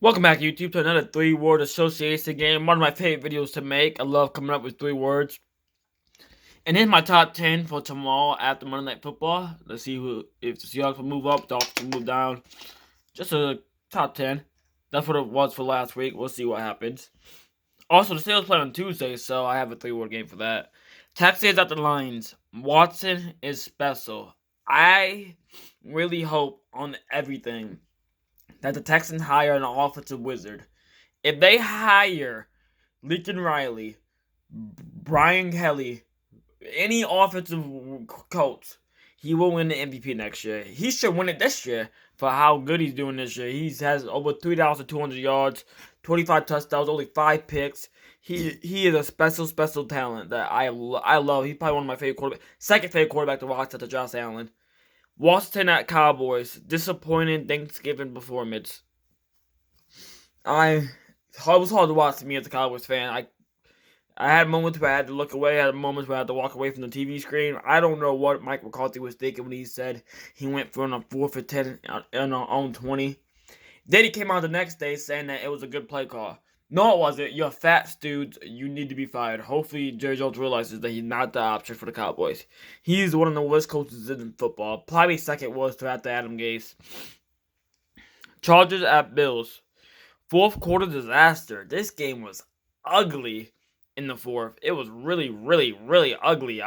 Welcome back, YouTube, to another three-word association game. One of my favorite videos to make. I love coming up with three words. And here's my top 10 for tomorrow after Monday Night Football. Let's see if the Seahawks will move up, Dolphins will move down. Just a top 10. That's what it was for last week. We'll see what happens. Also, the Steelers play on Tuesday, so I have a three-word game for that. Texans at the Lions. Watson is special. I really hope on everything that the Texans hire an offensive wizard. If they hire Lincoln Riley, Brian Kelly, any offensive coach, he will win the MVP next year. He should win it this year for how good he's doing this year. He has over 3,200 yards, 25 touchdowns, only 5 picks. He is a special talent that I love. He's probably one of my favorite quarterbacks. Second favorite quarterback to watch after Josh Allen. Washington at Cowboys. Disappointing Thanksgiving performance. It was hard to watch me as a Cowboys fan. I had moments where I had to look away. I had moments where I had to walk away from the TV screen. I don't know what Mike McCarthy was thinking when he said he went for a 4th and 10 on our own 20. Then he came out the next day saying that it was a good play call. No, it wasn't. You're fat dudes. You need to be fired. Hopefully, Jerry Jones realizes that he's not the option for the Cowboys. He's one of the worst coaches in football. Probably second worst after Adam Gase. Chargers at Bills. Fourth quarter disaster. This game was ugly in the fourth. It was really ugly.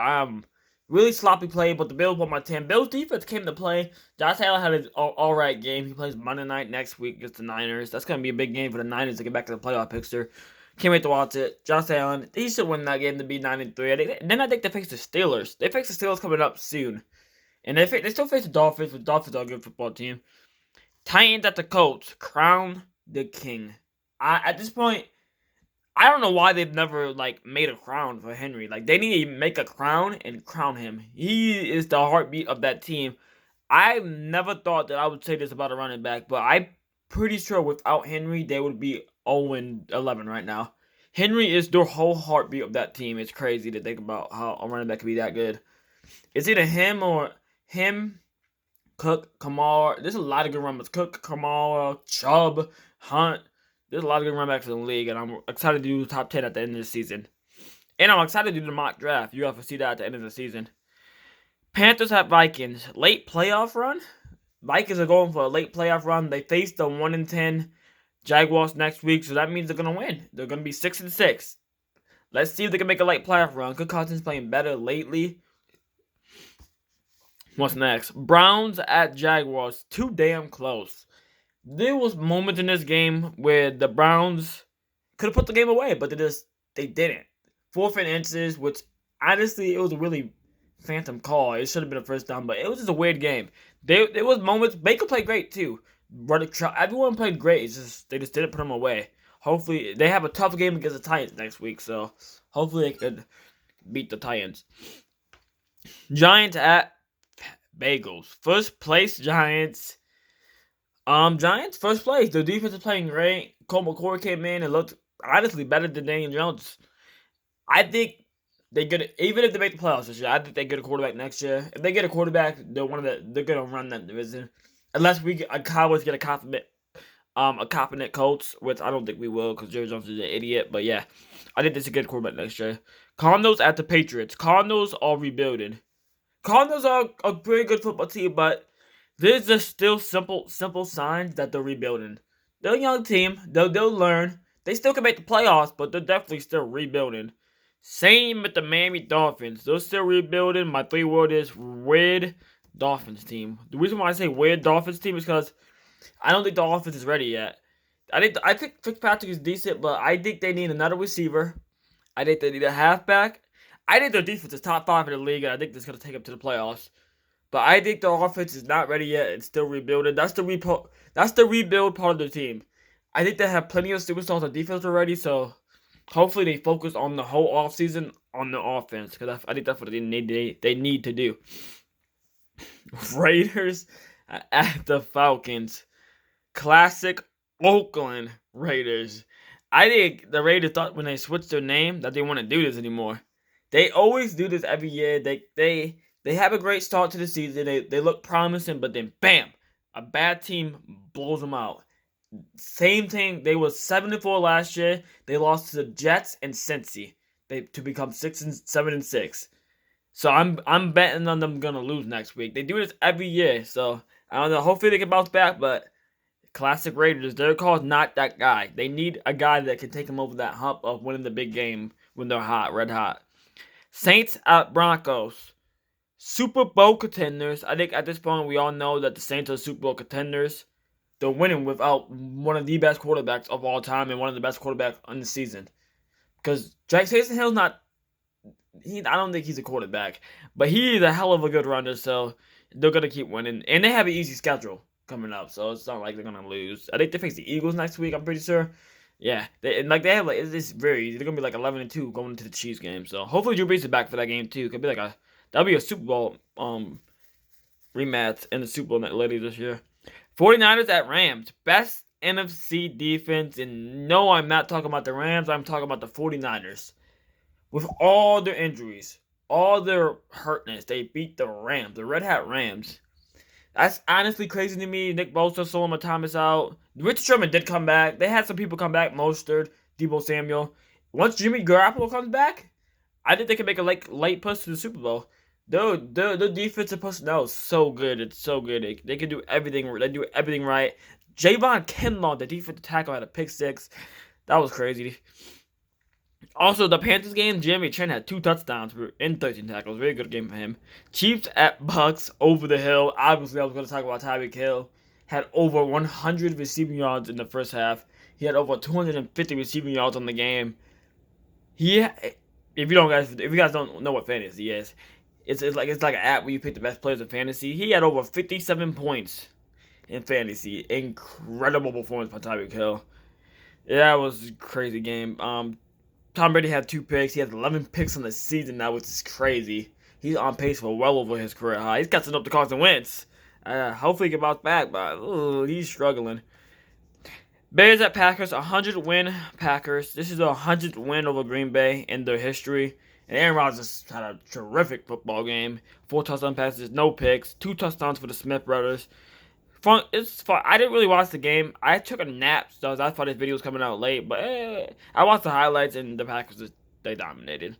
Really sloppy play, but the Bills won by 10. Bills defense came to play. Josh Allen had an alright game. He plays Monday night next week against the Niners. That's going to be a big game for the Niners to get back to the playoff picture. Can't wait to watch it. Josh Allen, he should win that game to be 9-3. Then I think they face the Steelers. They face the Steelers coming up soon. And they still face the Dolphins, but the Dolphins are a good football team. Titans at the Colts. Crown the king. At this point, I don't know why they've never made a crown for Henry. They need to make a crown and crown him. He is the heartbeat of that team. I never thought that I would say this about a running back, but I'm pretty sure without Henry, they would be 0-11 right now. Henry is the whole heartbeat of that team. It's crazy to think about how a running back can be that good. It's either him, Cook, Kamara. There's a lot of good running backs. Cook, Kamara, Chubb, Hunt. There's a lot of good running backs in the league, and I'm excited to do the top 10 at the end of the season. And I'm excited to do the mock draft. You have to see that at the end of the season. Panthers at Vikings. Late playoff run? Vikings are going for a late playoff run. They face the 1-10 Jaguars next week, so that means they're going to win. They're going to be 6-6. Let's see if they can make a late playoff run. Kirk Cousins playing better lately. What's next? Browns at Jaguars. Too damn close. There was moments in this game where the Browns could have put the game away, but they didn't. 4th and inches, which honestly it was a really phantom call. It should have been a first down, but it was just a weird game. There was moments. Baker played great too. Everyone played great. They just didn't put them away. Hopefully they have a tough game against the Titans next week, so hopefully they could beat the Titans. Giants at Bagels. First place Giants. Giants first place. The defense is playing great. Colt McCoy came in and looked honestly better than Daniel Jones. I think they get even if they make the playoffs this year. I think they get a quarterback next year. If they get a quarterback, they're gonna run that division. Unless Cowboys get a competent coach, which I don't think we will because Jerry Jones is an idiot. But yeah, I think they should get a quarterback next year. Cardinals at the Patriots. Cardinals are rebuilding. Cardinals are a pretty good football team, but there's just still simple signs that they're rebuilding. They're a young team. They'll learn. They still can make the playoffs, but they're definitely still rebuilding. Same with the Miami Dolphins. They're still rebuilding. My 3-word is weird Dolphins team. The reason why I say weird Dolphins team is because I don't think the offense is ready yet. I think Fitzpatrick is decent, but I think they need another receiver. I think they need a halfback. I think their defense is top 5 in the league, and I think that's going to take them to the playoffs. But I think the offense is not ready yet. It's still rebuilding. That's the rebuild part of the team. I think they have plenty of superstars on defense already, so hopefully they focus on the whole offseason on the offense, because I think that's what they need to do. Raiders at the Falcons. Classic Oakland Raiders. I think the Raiders thought when they switched their name that they want to do this anymore. They always do this every year. They have a great start to the season. They look promising, but then bam, a bad team blows them out. Same thing. They were 7-4 last year. They lost to the Jets and Cincy. To become 7-6. So I'm betting on them gonna lose next week. They do this every year, so I don't know. Hopefully they can bounce back, but classic Raiders, Derek Carr's not that guy. They need a guy that can take them over that hump of winning the big game when they're hot, red hot. Saints at Broncos. Super Bowl contenders. I think at this point we all know that the Saints are Super Bowl contenders. They're winning without one of the best quarterbacks of all time and one of the best quarterbacks on the season. Because Jason Hill's not. I don't think he's a quarterback, but he's a hell of a good runner. So they're gonna keep winning, and they have an easy schedule coming up, so it's not like they're gonna lose. I think they face the Eagles next week. I'm pretty sure. Yeah, they have like it's very easy. They're gonna be like 11-2 going into the Chiefs game. So hopefully Drew Brees is back for that game too. Could be like that'll be a Super Bowl rematch in the Super Bowl later this year. 49ers at Rams. Best NFC defense, and no, I'm not talking about the Rams. I'm talking about the 49ers. With all their injuries, all their hurtness, they beat the Rams, the Red Hat Rams. That's honestly crazy to me. Nick Bosa, Solomon Thomas out. Rich Sherman did come back. They had some people come back. Mostert, Deebo Samuel. Once Jimmy Garoppolo comes back, I think they can make a late push to the Super Bowl. The defensive personnel is so good. It's so good. They can do everything. They do everything right. Javon Kinlaw, the defensive tackle, had a pick six. That was crazy. Also, the Panthers game, Jeremy Chinn had 2 touchdowns and 13 tackles. Very good game for him. Chiefs at Bucks, over the hill. Obviously, I was going to talk about Tyreek Hill. Had over 100 receiving yards in the first half. He had over 250 receiving yards on the game. If you guys don't know what fantasy is, it's like an app where you pick the best players in fantasy. He had over 57 points in fantasy. Incredible performance by Tyreek Hill. Yeah, it was a crazy game. Tom Brady had 2 picks. He has 11 picks on the season now, which is crazy. He's on pace for well over his career high. He's catching up to Carson Wentz. Hopefully he can bounce back, but he's struggling. Bears at Packers, 100-win Packers. This is a 100th win over Green Bay in their history. And Aaron Rodgers had a terrific football game. 4 touchdown passes, no picks. 2 touchdowns for the Smith brothers. It's fun. I didn't really watch the game. I took a nap, so I thought this video was coming out late. But I watched the highlights, and the Packers, they dominated.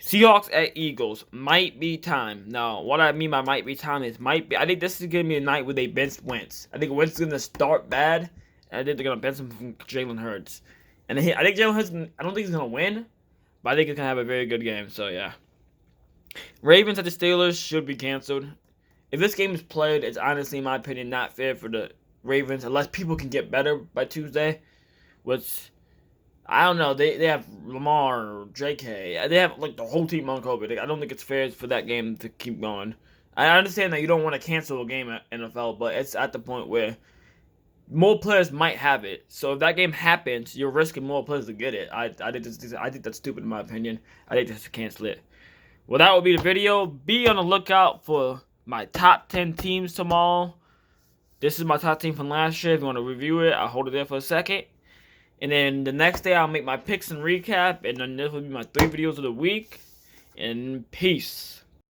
Seahawks at Eagles. Might be time. No, what I mean by might be time is might be. I think this is going to be a night where they bench Wentz. I think Wentz is going to start bad, and I think they're going to bench him from Jalen Hurts. And I think Jalen Hurts, I don't think he's going to win, but I think he's going to have a very good game. So, yeah. Ravens at the Steelers should be canceled. If this game is played, it's honestly, in my opinion, not fair for the Ravens unless people can get better by Tuesday. Which, I don't know. They have Lamar, J.K. They have like the whole team on COVID. I don't think it's fair for that game to keep going. I understand that you don't want to cancel a game at NFL, but it's at the point where more players might have it. So if that game happens, you're risking more players to get it. I think that's stupid in my opinion. I think they should cancel it. Well, that will be the video. Be on the lookout for my top 10 teams tomorrow. This is my top team from last year. If you want to review it, I'll hold it there for a second. And then the next day, I'll make my picks and recap. And then this will be my 3 videos of the week. And peace.